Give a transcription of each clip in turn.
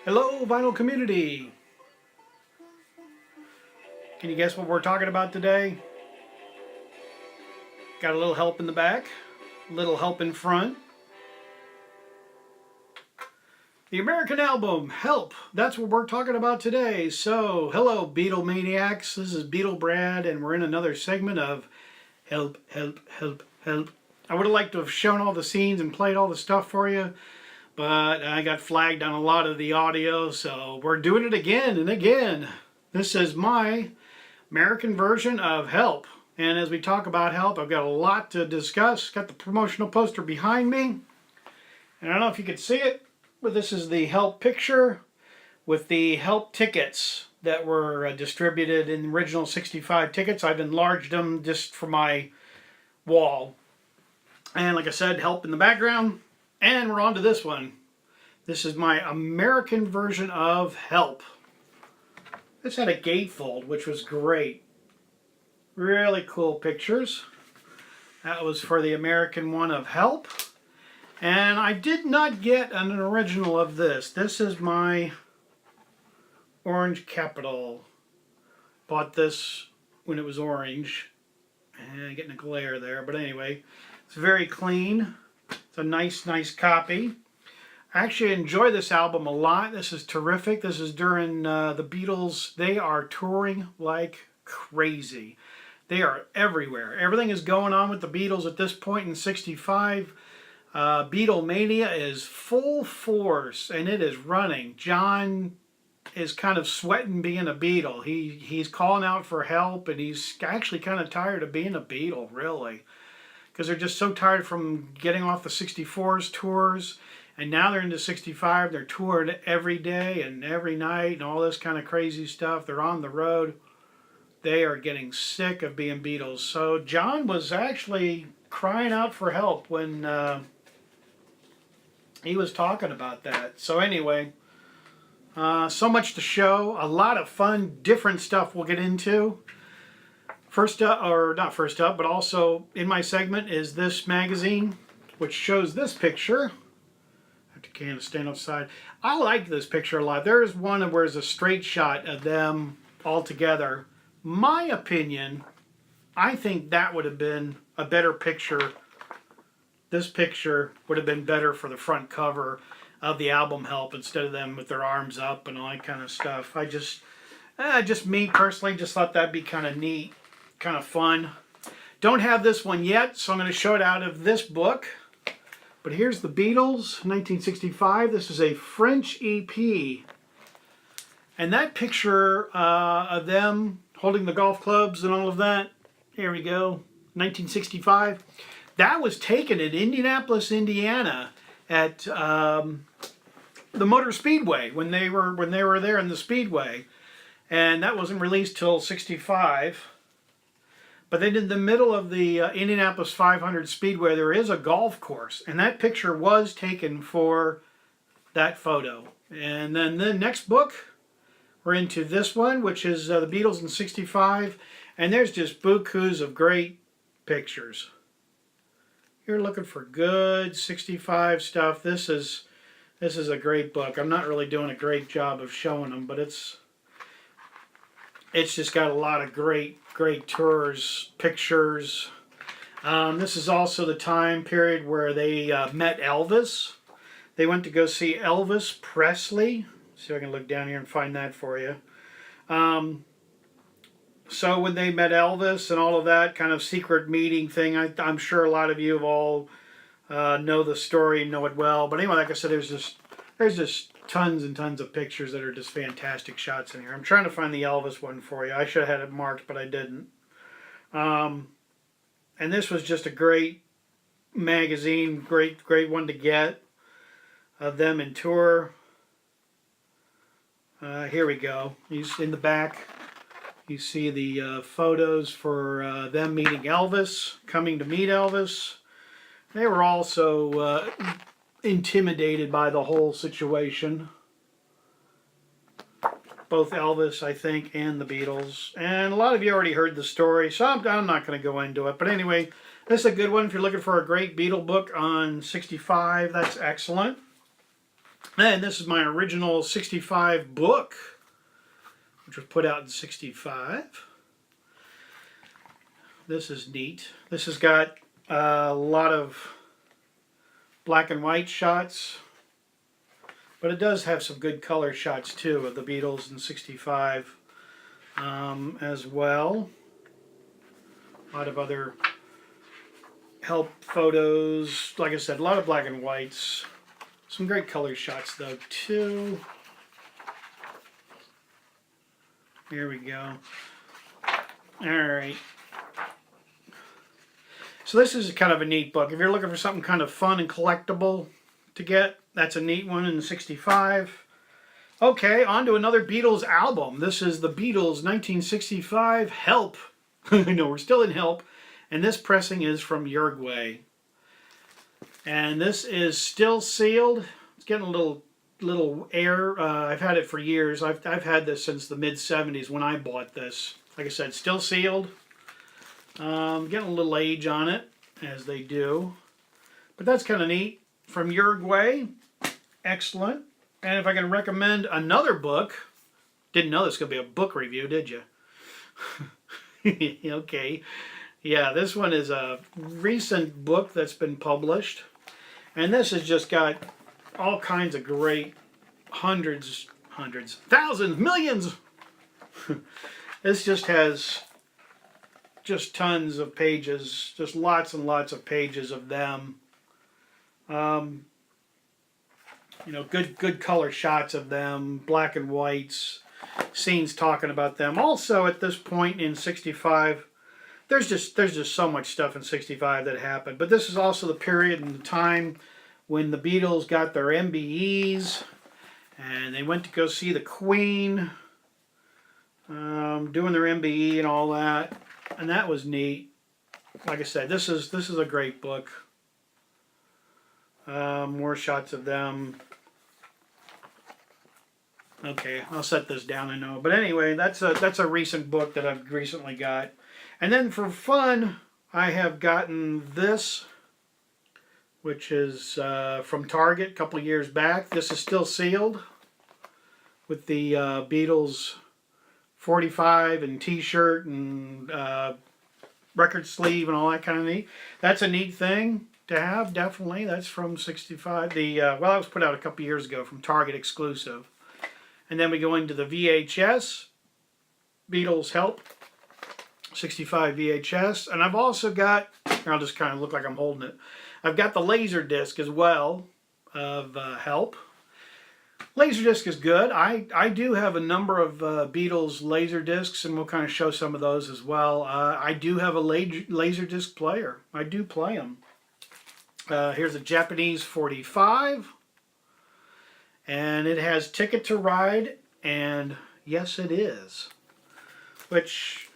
Hello, vinyl community. Can you guess what we're talking about today? Got a little help in the back, a little help in front. The American album, Help. That's what we're talking about today. So, hello, Beatle Maniacs. This is Beatle Brad, and we're in another segment of Help, Help, Help, Help. I would have liked to have shown all the scenes and played all the stuff for you, but I got flagged on a lot of the audio, so we're doing it again and again. This is my American version of Help. And as we talk about Help, I've got a lot to discuss. Got the promotional poster behind me. And I don't know if you can see it, but this is the Help picture with the Help tickets that were distributed in the original 65 tickets. I've enlarged them just for my wall. And like I said, Help in the background. And we're on to this one. This is my American version of Help. This had a gatefold, which was great. Really cool pictures. That was for the American one of Help. And I did not get an original of this. This is my Orange Capital. Bought this when it was orange. And getting a glare there. But anyway, it's very clean. It's a nice copy. I actually enjoy this album a lot. This is terrific. This is during the Beatles. They are touring like crazy. They are everywhere. Everything is going on with the Beatles at this point in 65. Beatlemania is full force, and it is running. John is kind of sweating being a Beatle. He's calling out for help, and he's actually kind of tired of being a Beatle, really. Because they're just so tired from getting off the 64's tours. And now they're into 65. They're touring every day and every night and all this kind of crazy stuff. They're on the road. They are getting sick of being Beatles. So John was actually crying out for help when he was talking about that. So anyway, so much to show. A lot of fun, different stuff we'll get into. First up, or not first up, but also in my segment is this magazine, which shows this picture. I have to kind of stand outside. I like this picture a lot. There's one where there's a straight shot of them all together. My opinion, I think that would have been a better picture. This picture would have been better for the front cover of the album Help instead of them with their arms up and all that kind of stuff. Just me personally, just thought that'd be kind of neat, kind of fun. Don't have this one yet, so I'm going to show it out of this book. But here's the Beatles, 1965. This is a French EP. And that picture of them holding the golf clubs and all of that, here we go, 1965. That was taken at Indianapolis, Indiana, at the Motor Speedway when they were there in the Speedway, and that wasn't released till '65. But then in the middle of the Indianapolis 500 Speedway, there is a golf course, and that picture was taken for that photo. And then the next book, we're into this one, which is the Beatles in '65, and there's just bukus of great pictures. You're looking for good 65 stuff. This is a great book. I'm not really doing a great job of showing them, but it's just got a lot of great tours, pictures. This is also the time period where they met Elvis. They went to go see Elvis Presley. See if I can look down here and find that for you. So when they met Elvis and all of that kind of secret meeting thing, I'm sure a lot of you have all know the story and know it well. But anyway, like I said, there's just tons and tons of pictures that are just fantastic shots in here. I'm trying to find the Elvis one for you. I should have had it marked, but I didn't. And this was just a great magazine, great one to get of them in tour. Here we go. He's in the back. You see the photos for them meeting Elvis, coming to meet Elvis. They were also intimidated by the whole situation. Both Elvis, I think, and the Beatles. And a lot of you already heard the story, so I'm not going to go into it. But anyway, this is a good one if you're looking for a great Beatle book on '65. That's excellent. And this is my original 65 book, which was put out in 65. This is neat. This has got a lot of black and white shots, but it does have some good color shots too of the Beatles in 65 as well. A lot of other Help photos. Like I said, a lot of black and whites. Some great color shots though too. Here we go. Alright. So this is kind of a neat book. If you're looking for something kind of fun and collectible to get, that's a neat one in 65. Okay, on to another Beatles album. This is the Beatles 1965 Help. I know we're still in Help. And this pressing is from Uruguay. And this is still sealed. It's getting a little air. I've had it for years. I've had this since the mid-70s when I bought this. Like I said, still sealed. Getting a little age on it, as they do. But that's kind of neat. From Uruguay. Excellent. And if I can recommend another book. Didn't know this was going to be a book review, did you? Okay. Yeah, this one is a recent book that's been published. And this has just got all kinds of great hundreds, thousands, millions. This just has just tons of pages, just lots and lots of pages of them. You know, good color shots of them, black and whites, scenes talking about them. Also, at this point in 65, there's just so much stuff in 65 that happened. But this is also the period and the time when the Beatles got their MBEs and they went to go see the Queen, doing their MBE and all that, and that was neat. Like I said, this is a great book. More shots of them. Okay, I'll set this down. I know, but anyway, that's a recent book that I've recently got. And then for fun, I have gotten this, which is from Target a couple of years back. This is still sealed with the Beatles 45 and T-shirt and record sleeve and all that kind of neat. That's a neat thing to have, definitely. That's from 65. Well, that was put out a couple of years ago from Target exclusive. And then we go into the VHS, Beatles Help. 65 VHS, and I've also got, here I'll just kind of look like I'm holding it, I've got the Laserdisc as well of Help. Laserdisc is good. I do have a number of Beatles Laserdiscs, and we'll kind of show some of those as well. I do have a Laserdisc player. I do play them. Here's a Japanese 45, and it has Ticket to Ride, and Yes It Is, which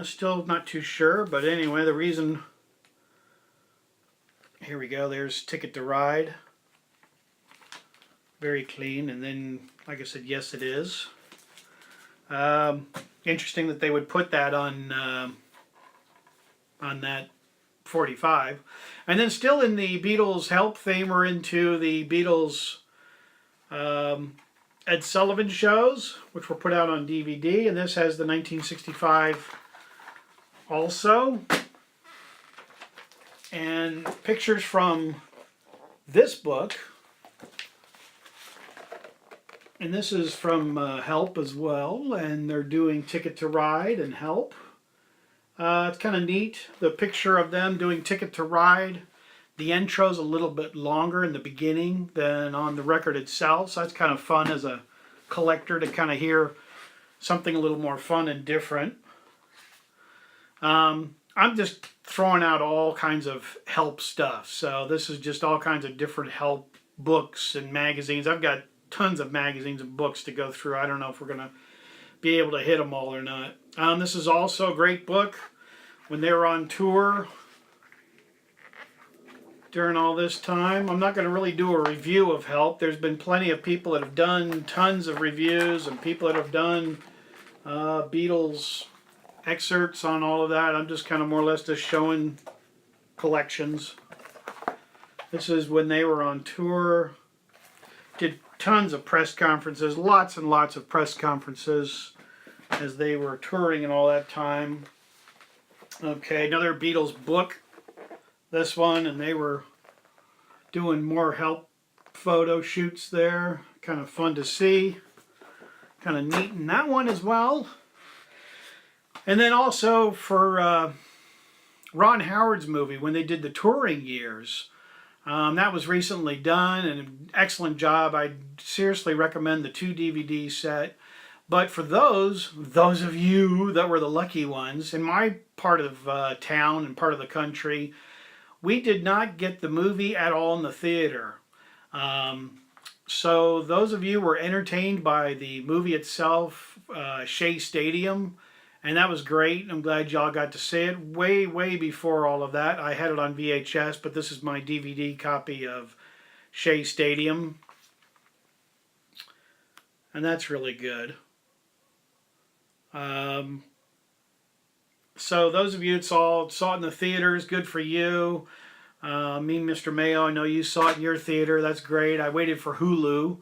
still not too sure, but anyway, the reason, here we go, there's Ticket to Ride, very clean, and then, like I said, Yes It Is. Interesting that they would put that on that 45. And then still in the Beatles Help theme, we're into the Beatles Ed Sullivan shows, which were put out on DVD, and this has the 1965 also. And pictures from this book. And this is from Help as well, and they're doing Ticket to Ride and Help. It's kind of neat, the picture of them doing Ticket to Ride. The intro's a little bit longer in the beginning than on the record itself, so that's kind of fun as a collector to kind of hear something a little more fun and different. I'm just throwing out all kinds of Help stuff, so this is just all kinds of different Help books and magazines. I've got tons of magazines and books to go through. I don't know if we're going to be able to hit them all or not. This is also a great book. When they were on tour during all this time, I'm not going to really do a review of Help. There's been plenty of people that have done tons of reviews and people that have done Beatles excerpts on all of that. I'm just kind of more or less just showing collections. This is when they were on tour. did tons of press conferences, lots and lots of press conferences as they were touring and all that time. Okay, another Beatles book, this one, and they were doing more Help photo shoots there. Kind of fun to see. Kind of neat in that one as well. And then also for Ron Howard's movie, when they did the touring years, that was recently done, and an excellent job. I seriously recommend the 2 DVD set. But for those of you that were the lucky ones, in my part of town and part of the country, we did not get the movie at all in the theater. So those of you were entertained by the movie itself, Shea Stadium, and that was great. I'm glad y'all got to see it way, way before all of that. I had it on VHS, but this is my DVD copy of Shea Stadium. And that's really good. So those of you that saw it in the theaters, good for you. Me and Mr. Mayo, I know you saw it in your theater. That's great. I waited for Hulu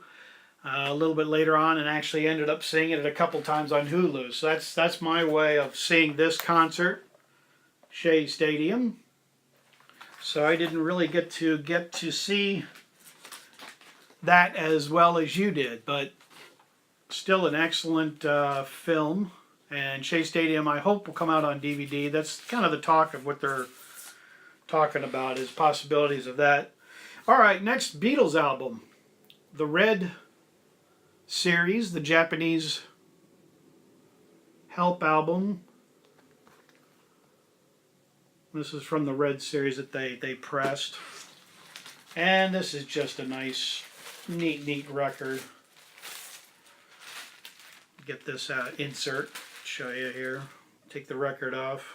a little bit later on and actually ended up seeing it a couple times on Hulu. So that's my way of seeing this concert, Shea Stadium. So I didn't really get to see that as well as you did, but still an excellent film. And Shea Stadium, I hope, will come out on DVD. That's kind of the talk of what they're talking about, is possibilities of that. All right, next Beatles album, the Red series, the Japanese Help album. This is from the Red series that they pressed. And this is just a nice, neat record. Get this insert, show you here. Take the record off.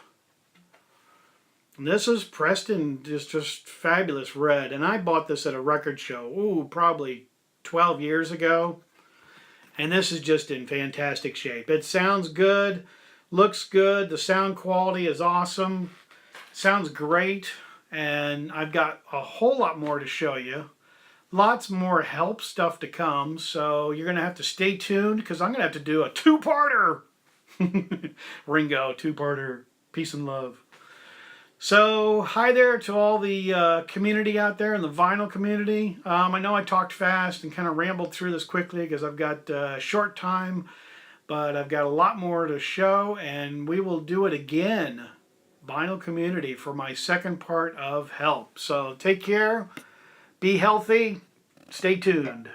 And this is pressed in just fabulous red. And I bought this at a record show, probably 12 years ago. And this is just in fantastic shape. It sounds good, looks good, the sound quality is awesome, sounds great, and I've got a whole lot more to show you. Lots more Help stuff to come, so you're going to have to stay tuned, because I'm going to have to do a two-parter. Ringo, two-parter, peace and love. So, hi there to all the community out there in the vinyl community. I know I talked fast and kind of rambled through this quickly because I've got a short time, but I've got a lot more to show, and we will do it again, vinyl community, for my second part of Help. So, take care, be healthy, stay tuned.